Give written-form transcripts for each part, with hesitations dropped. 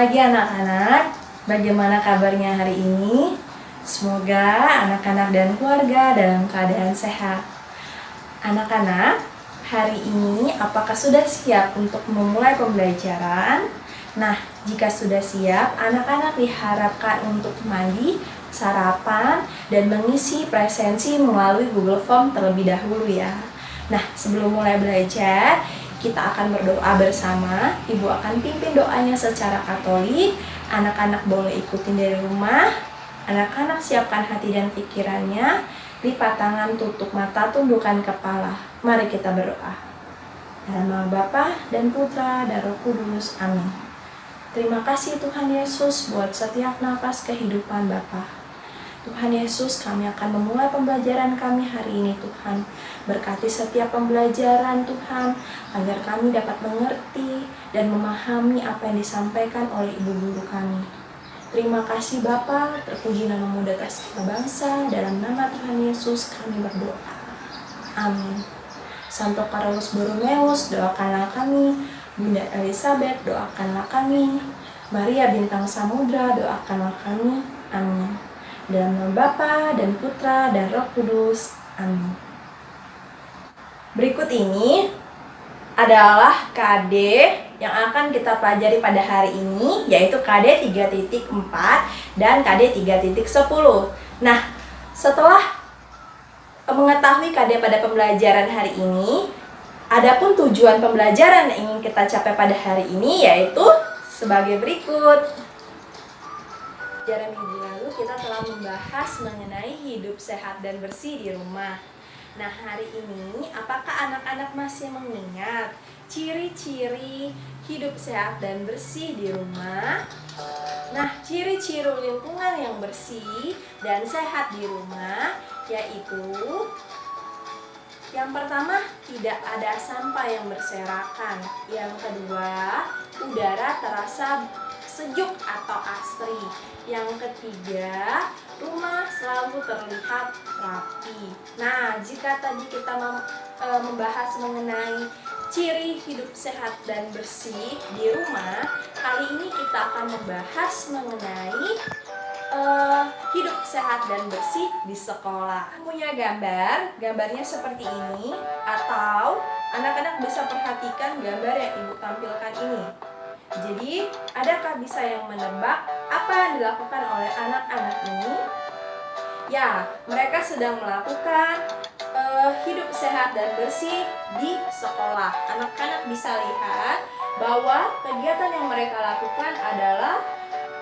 pagi anak-anak, bagaimana kabarnya hari ini? Semoga anak-anak dan keluarga dalam keadaan sehat. Anak-anak, hari ini apakah sudah siap untuk memulai pembelajaran? Nah, jika sudah siap, anak-anak diharapkan untuk mandi, sarapan, dan mengisi presensi melalui Google Form terlebih dahulu ya. Nah, sebelum mulai belajar, kita akan berdoa bersama. Ibu akan pimpin doanya secara Katolik. Anak-anak boleh ikutin dari rumah. Anak-anak siapkan hati dan pikirannya. Lipat tangan, tutup mata, tundukkan kepala. Mari kita berdoa. Dalam nama Bapa dan Putra dan Roh Kudus. Amin. Terima kasih Tuhan Yesus buat setiap nafas kehidupan Bapa. Tuhan Yesus, kami akan memulai pembelajaran kami hari ini Tuhan. Berkati setiap pembelajaran Tuhan, agar kami dapat mengerti dan memahami apa yang disampaikan oleh Ibu Guru kami. Terima kasih Bapa, terpuji namamu di atas segala bangsa, dalam nama Tuhan Yesus kami berdoa. Amin. Santo Carolus Borromeus, doakanlah kami. Bunda Elizabeth, doakanlah kami. Maria Bintang Samudra, doakanlah kami. Amin. Dalam nama Bapa dan Putra dan Roh Kudus. Amin. Berikut ini adalah KD yang akan kita pelajari pada hari ini, yaitu KD 3.4 dan KD 3.10. Nah, setelah mengetahui KD pada pembelajaran hari ini, adapun tujuan pembelajaran yang ingin kita capai pada hari ini yaitu sebagai berikut. Pada minggu lalu kita telah membahas mengenai hidup sehat dan bersih di rumah. Nah, hari ini apakah anak-anak masih mengingat ciri-ciri hidup sehat dan bersih di rumah? Nah, ciri-ciri lingkungan yang bersih dan sehat di rumah yaitu yang pertama, tidak ada sampah yang berserakan. Yang kedua, udara terasa sejuk atau asri. Yang ketiga, rumah selalu terlihat rapi. Nah, jika tadi kita membahas mengenai ciri hidup sehat dan bersih di rumah, kali ini kita akan membahas mengenai hidup sehat dan bersih di sekolah. Punya gambarnya seperti ini, atau anak-anak bisa perhatikan gambar yang ibu tampilkan ini. Jadi, adakah bisa yang menebak apa yang dilakukan oleh anak-anak ini? Ya, mereka sedang melakukan hidup sehat dan bersih di sekolah. Anak-anak bisa lihat bahwa kegiatan yang mereka lakukan adalah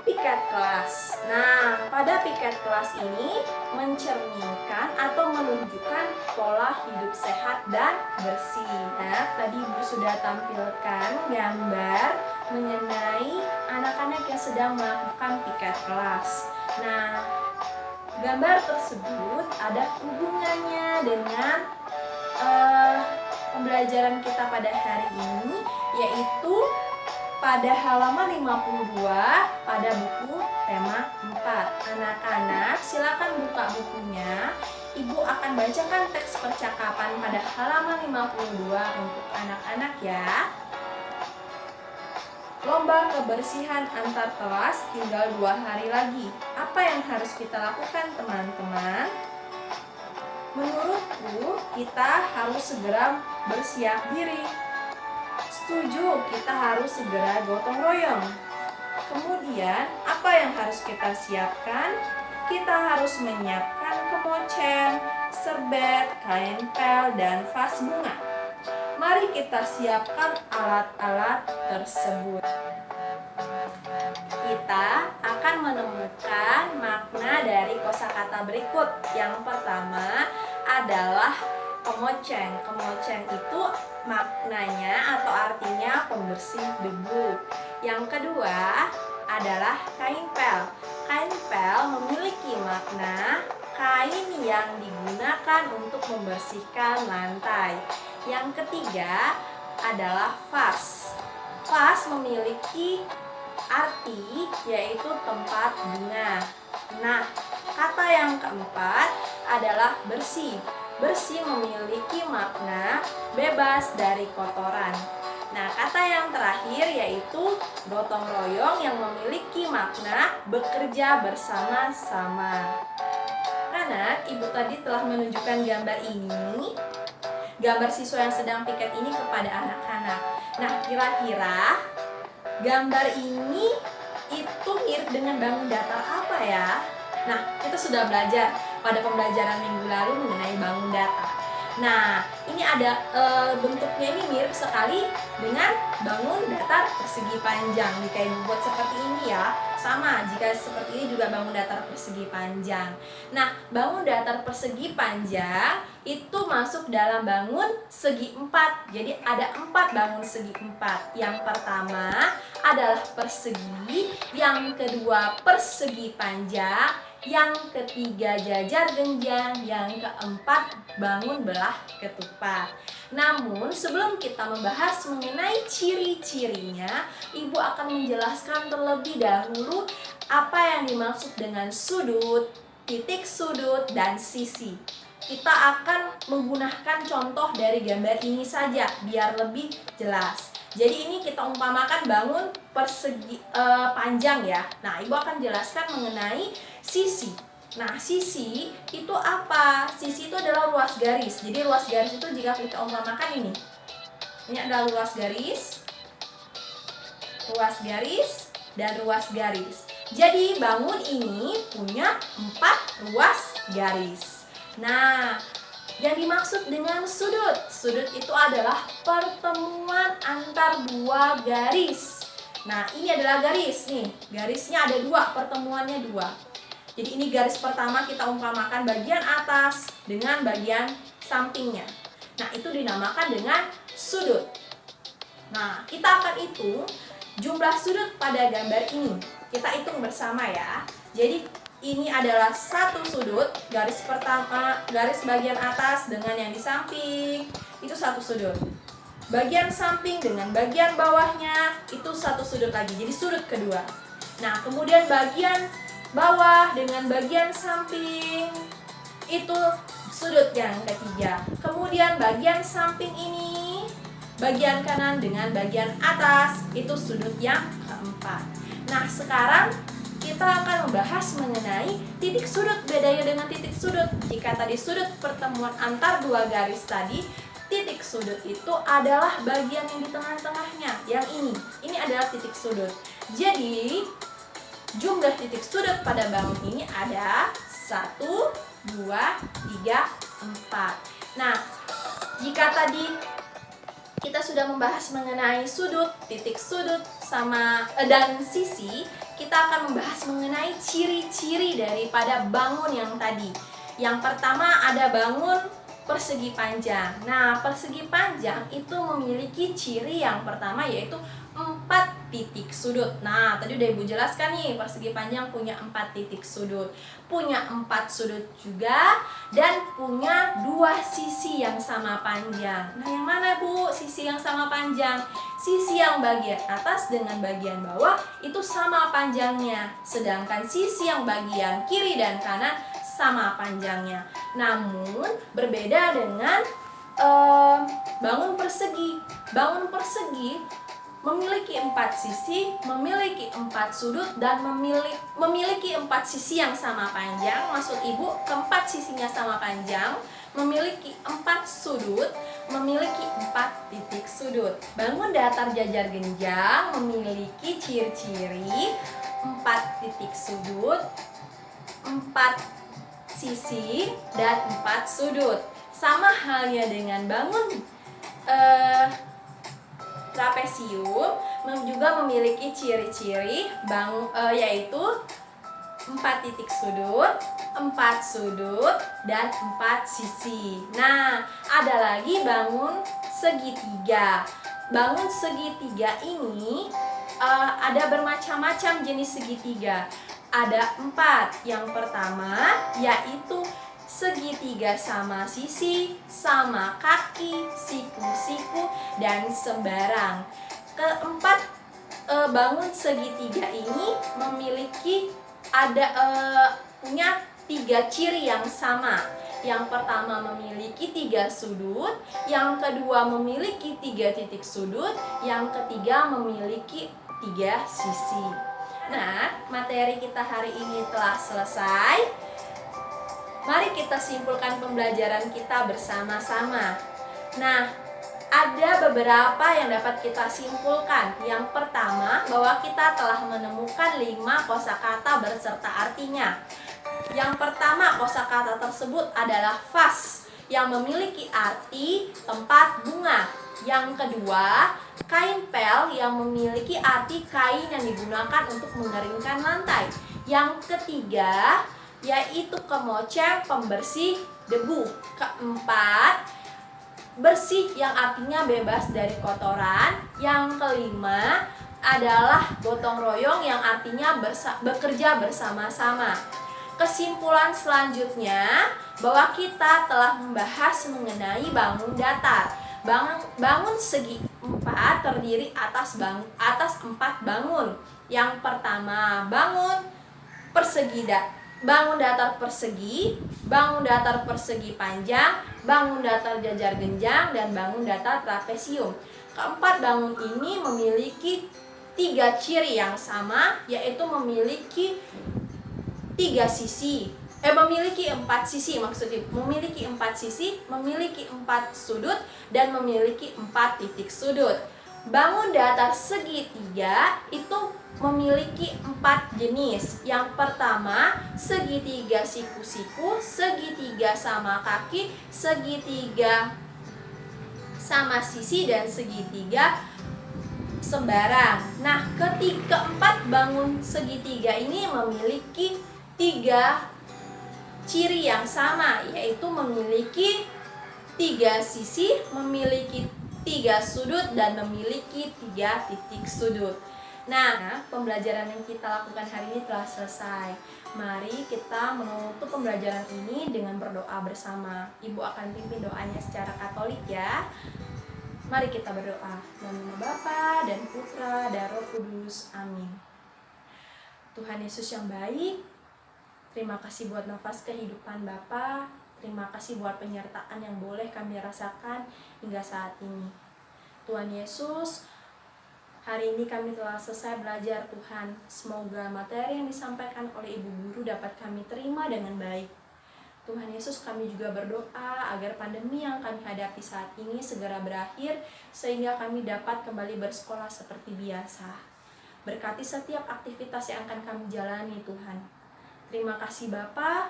piket kelas. Nah, pada piket kelas ini mencerminkan atau menunjukkan pola hidup sehat dan bersih. Nah, tadi Ibu sudah tampilkan gambar mengenai anak-anak yang sedang melakukan piket kelas. Nah, gambar tersebut ada hubungannya dengan pembelajaran kita pada hari ini, yaitu pada halaman 52 pada buku tema 4. Anak-anak silakan buka bukunya. Ibu akan bacakan teks percakapan pada halaman 52 untuk anak-anak ya. Lomba kebersihan antar kelas tinggal 2 hari lagi. Apa yang harus kita lakukan teman-teman? Menurutku kita harus segera bersiap diri. Setuju, kita harus segera gotong royong. Kemudian, apa yang harus kita siapkan? Kita harus menyiapkan kemoceng, serbet, kain pel, dan vas bunga. Mari kita siapkan alat-alat tersebut. Kita akan menemukan makna dari kosakata berikut. Yang pertama adalah kemoceng. Kemoceng itu maknanya atau artinya pembersih debu. Yang kedua adalah kain pel. Kain pel memiliki makna kain yang digunakan untuk membersihkan lantai. Yang ketiga adalah vas. Vas memiliki arti yaitu tempat bunga. Nah, kata yang keempat adalah bersih. Bersih memiliki makna bebas dari kotoran. Nah, kata yang terakhir yaitu gotong royong yang memiliki makna bekerja bersama-sama. Anak, ibu tadi telah menunjukkan gambar ini, gambar siswa yang sedang piket ini kepada anak-anak. Nah, kira-kira gambar ini itu mirip dengan bangun datar apa ya? Nah, kita sudah belajar pada pembelajaran minggu lalu mengenai bangun datar. Nah, ini ada bentuknya ini mirip sekali dengan bangun datar persegi panjang. Jika ibu buat seperti ini ya, sama jika seperti ini juga bangun datar persegi panjang. Nah, bangun datar persegi panjang itu masuk dalam bangun segi 4. Jadi ada 4 bangun segi 4. Yang pertama adalah persegi, yang kedua persegi panjang, yang ketiga jajar genjang, yang keempat bangun belah ketupat. Namun sebelum kita membahas mengenai ciri-cirinya, ibu akan menjelaskan terlebih dahulu apa yang dimaksud dengan sudut, titik sudut, dan sisi. Kita akan menggunakan contoh dari gambar ini saja biar lebih jelas. Jadi ini kita umpamakan bangun persegi panjang ya. Nah, ibu akan jelaskan mengenai sisi. Nah, sisi itu apa? Sisi itu adalah ruas garis. Jadi ruas garis itu jika kita umpamakan ini. Ini adalah ruas garis, dan ruas garis. Jadi bangun ini punya 4 ruas garis. Nah, yang dimaksud dengan sudut itu adalah pertemuan antar 2 garis. Nah, ini adalah garis nih. Garisnya ada 2, pertemuannya 2. Jadi ini garis pertama kita umpamakan bagian atas dengan bagian sampingnya. Nah, itu dinamakan dengan sudut. Nah, kita akan hitung jumlah sudut pada gambar ini. Kita hitung bersama ya. Jadi ini adalah 1 sudut, garis pertama, garis bagian atas dengan yang di samping, itu 1 sudut. Bagian samping dengan bagian bawahnya, itu 1 sudut lagi, jadi sudut kedua. Nah, kemudian bagian bawah dengan bagian samping, itu sudut yang ketiga. Kemudian bagian samping ini, bagian kanan dengan bagian atas, itu sudut yang keempat. Nah, sekarang kita akan membahas mengenai titik sudut. Bedanya dengan titik sudut, jika tadi sudut pertemuan antar 2 garis tadi, titik sudut itu adalah bagian yang di tengah-tengahnya, yang ini adalah titik sudut. Jadi jumlah titik sudut pada bangun ini ada 1, 2, 3, 4. Nah, jika tadi kita sudah membahas mengenai sudut, titik sudut, dan sisi, kita akan membahas mengenai ciri-ciri daripada bangun yang tadi. Yang pertama ada bangun persegi panjang. Nah, persegi panjang itu memiliki ciri yang pertama yaitu 4 titik sudut. Nah, tadi udah ibu jelaskan nih, persegi panjang punya 4 titik sudut, punya 4 sudut juga, dan punya 2 sisi yang sama panjang. Nah, yang mana bu sisi yang sama panjang? Sisi yang bagian atas dengan bagian bawah itu sama panjangnya, sedangkan sisi yang bagian kiri dan kanan sama panjangnya. Namun berbeda dengan bangun persegi. Bangun persegi memiliki 4 sisi, memiliki 4 sudut, dan memiliki 4 sisi yang sama panjang. Maksud ibu, keempat sisinya sama panjang, memiliki 4 sudut, memiliki 4 titik sudut. Bangun datar jajar genjang memiliki ciri-ciri 4 titik sudut, 4 sisi, dan 4 sudut. Sama halnya dengan bangun trapesium juga memiliki ciri-ciri yaitu 4 titik sudut, 4 sudut, dan 4 sisi. Nah, ada lagi bangun segitiga. Bangun segitiga ini ada bermacam-macam jenis segitiga. Ada 4. Yang pertama yaitu segitiga sama sisi, sama kaki, siku-siku, dan sembarang. Keempat bangun segitiga ini memiliki punya 3 ciri yang sama. Yang pertama memiliki 3 sudut, yang kedua memiliki 3 titik sudut, yang ketiga memiliki 3 sisi. Nah, materi kita hari ini telah selesai. Mari kita simpulkan pembelajaran kita bersama-sama. Nah, ada beberapa yang dapat kita simpulkan. Yang pertama, bahwa kita telah menemukan 5 kosakata berserta artinya. Yang pertama, kosakata tersebut adalah vas yang memiliki arti tempat bunga. Yang kedua, kain pel yang memiliki arti kain yang digunakan untuk mengeringkan lantai. Yang ketiga, yaitu kemoceng pembersih debu. Keempat, bersih yang artinya bebas dari kotoran. Yang kelima adalah gotong royong yang artinya bekerja bersama-sama. Kesimpulan selanjutnya bahwa kita telah membahas mengenai bangun datar. Bangun segi 4 terdiri atas 4 bangun. Yang pertama, bangun datar persegi, bangun datar persegi panjang, bangun datar jajar genjang, dan bangun datar trapesium. Keempat bangun ini memiliki 3 ciri yang sama, yaitu memiliki 3 sisi. Memiliki 4 sisi maksudnya. Memiliki 4 sisi, memiliki 4 sudut, dan memiliki 4 titik sudut. Bangun datar segitiga itu memiliki 4 jenis. Yang pertama, segitiga siku-siku, segitiga sama kaki, segitiga sama sisi, dan segitiga sembarang. Nah, keempat bangun segitiga ini memiliki 3 ciri yang sama, yaitu memiliki 3 sisi, memiliki 3 sudut, dan memiliki 3 titik sudut. Nah, pembelajaran yang kita lakukan hari ini telah selesai. Mari kita menutup pembelajaran ini dengan berdoa bersama. Ibu akan pimpin doanya secara Katolik ya. Mari kita berdoa. Dalam nama Bapa dan Putra dan Roh Kudus. Amin. Tuhan Yesus yang baik, terima kasih buat nafas kehidupan Bapa. Terima kasih buat penyertaan yang boleh kami rasakan hingga saat ini. Tuhan Yesus, hari ini kami telah selesai belajar Tuhan. Semoga materi yang disampaikan oleh Ibu Guru dapat kami terima dengan baik. Tuhan Yesus, kami juga berdoa agar pandemi yang kami hadapi saat ini segera berakhir, sehingga kami dapat kembali bersekolah seperti biasa. Berkati setiap aktivitas yang akan kami jalani Tuhan. Terima kasih Bapa.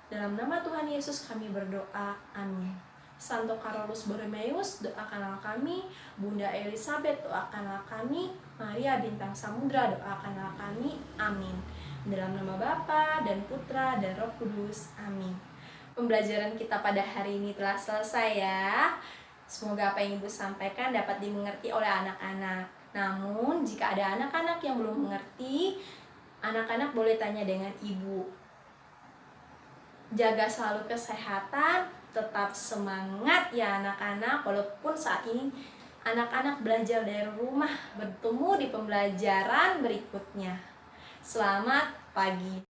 Dalam nama Tuhan Yesus kami berdoa. Amin. Santo Carolus Borromeus, doakanlah kami. Bunda Elizabeth, doakanlah kami. Maria Bintang Samudra, doakanlah kami. Amin. Dalam nama Bapa dan Putra dan Roh Kudus. Amin. Pembelajaran kita pada hari ini telah selesai ya. Semoga apa yang Ibu sampaikan dapat dimengerti oleh anak-anak. Namun, jika ada anak-anak yang belum mengerti, anak-anak boleh tanya dengan Ibu. Jaga selalu kesehatan, tetap semangat ya anak-anak. Walaupun saat ini anak-anak belajar dari rumah, bertemu di pembelajaran berikutnya. Selamat pagi.